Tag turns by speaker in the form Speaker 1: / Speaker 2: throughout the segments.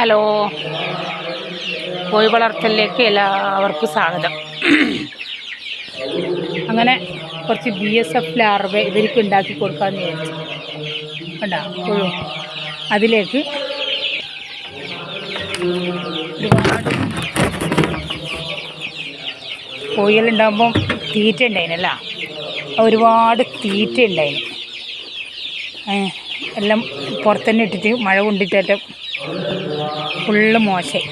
Speaker 1: Hello, കോഴി വളർത്തലിലേക്ക് എല്ലാവർക്കും സ്വാഗതം. അങ്ങനെ കുറച്ച് BSF ലാർവ ഇവർക്ക് ഉണ്ടാക്കി കൊടുക്കാമെന്ന് വിചാരിച്ചു. കണ്ടോ പുഴു, അതിലേക്ക് ഒരുപാട് കോഴികളുണ്ടാകുമ്പം തീറ്റ ഉണ്ടായിനല്ല, ഒരുപാട് തീറ്റ ഉണ്ടായിന്. എല്ലാം പുറത്തുതന്നെ ഇട്ടിട്ട് മഴ കൊണ്ടിട്ടേറ്റം ഫുള്ള് മോശമായി.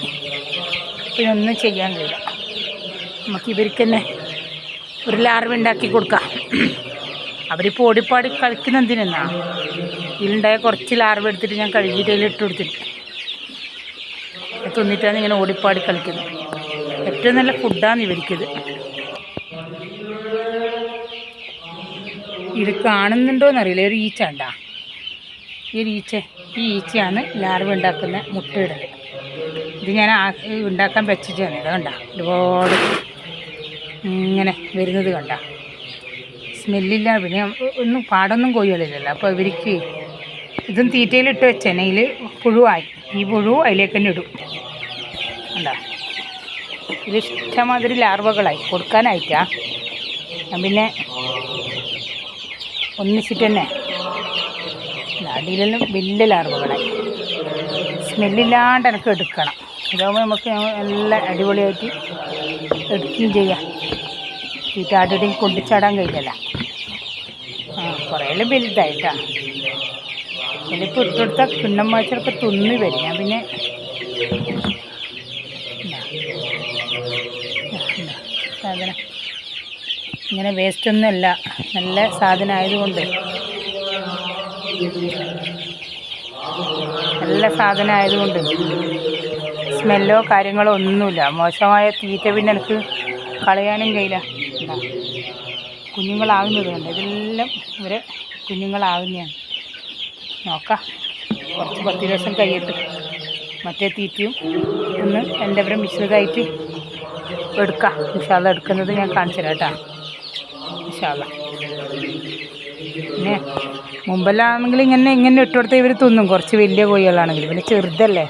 Speaker 1: പിന്നെ ഒന്നും ചെയ്യാൻ കഴിയില്ല. നമുക്ക് ഇവർക്ക് തന്നെ ഒരു ലാർവ ഉണ്ടാക്കി കൊടുക്കാം. അവരിപ്പോൾ ഓടിപ്പാടി കളിക്കുന്ന എന്തിനാ? ഇതിലുണ്ടായ കുറച്ച് ലാർവ എടുത്തിട്ട് ഞാൻ കഴുകിയിട്ട് അതിലിട്ട് കൊടുത്തിട്ട് തിന്നിട്ടാണ് ഇങ്ങനെ ഓടിപ്പാടി കളിക്കുന്നത്. ഏറ്റവും നല്ല ഫുഡാണ് ഇവർക്കിത്. ഇത് കാണുന്നുണ്ടോയെന്നറിയില്ല, ഒരു ഈച്ച ഉണ്ടാ, ഈ ഈച്ചയാണ് ലാർവ ഉണ്ടാക്കുന്ന മുട്ടയിടൽ. ഇത് ഞാൻ ഉണ്ടാക്കാൻ വെച്ചിട്ട് തന്നത് കണ്ട, ഒരുപാട് ഇങ്ങനെ വരുന്നത് കണ്ട. സ്മെല്ലില്ല, പിന്നെ ഒന്നും പാടൊന്നും കോഴികളില്ലല്ലോ. അപ്പോൾ ഇവർക്ക് ഇതും തീറ്റയിലിട്ട് വെച്ചെനയിൽ പുഴുവായി. ഈ പുഴു അതിലേക്ക് തന്നെ ഇടും കണ്ട. ഇത് ഇഷ്ടമാതിരി ലാർവകളായി കൊടുക്കാനായിട്ടാ. ഞാൻ പിന്നെ ഒന്നിച്ചിട്ട് തന്നെ അടിയിലെല്ലാം വലിയ ലാർവകളായി. സ്മെല്ലില്ലാണ്ട് എനിക്ക് എടുക്കണം. ഇതാകുമ്പോൾ നമുക്ക് നല്ല അടിപൊളിയായിട്ട് എടുക്കുകയും ചെയ്യാം. തീറ്റ ആരുടെയും കൊണ്ടിച്ചാടാൻ കഴിയില്ല. കുറേയെല്ലാം വലുതായിട്ടാണ്. ഇതിലിപ്പോൾ ഇട്ടെടുത്താൽ കിണ്ണന്മാച്ചൊക്കെ തിന്ന് വരും. ഞാൻ പിന്നെ സാധനം ഇങ്ങനെ വേസ്റ്റൊന്നുമല്ല, നല്ല സാധനം ആയതുകൊണ്ട്, നല്ല സാധനം ആയതുകൊണ്ട് സ്മെല്ലോ കാര്യങ്ങളോ ഒന്നുമില്ല. മോശമായ തീറ്റ പിന്നെ എനിക്ക് കളയാനും കഴിയില്ല. കുഞ്ഞുങ്ങളാകുന്നത് കൊണ്ട് ഇതെല്ലാം ഇവരെ കുഞ്ഞുങ്ങളാകുന്നതാണ്. നോക്കാം, കുറച്ച് 10 ദിവസം കഴിയട്ടെ. മറ്റേ തീറ്റയും ഒന്ന് എൻ്റെ അവരെ മിശ്രിതമായിട്ട് എടുക്കാം. ഇൻഷാ അല്ലാഹ് എടുക്കുന്നത് ഞാൻ കാണിച്ചു തരാം കേട്ടോ. ഇൻഷാ അല്ലാഹ്. പിന്നെ മുമ്പെല്ലാണെങ്കിൽ ഇങ്ങനെ ഇട്ട് കൊടുത്താൽ ഇവർ തിന്നും. കുറച്ച് വലിയ കോഴികളാണെങ്കിൽ. പിന്നെ ചെറുതല്ലേ,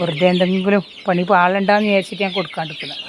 Speaker 1: വെറുതെ എന്തെങ്കിലും പണി പാളുണ്ടാന്ന് വിചാരിച്ചിട്ട് ഞാൻ കൊടുക്കാണ്ടിരിക്കുന്നത്.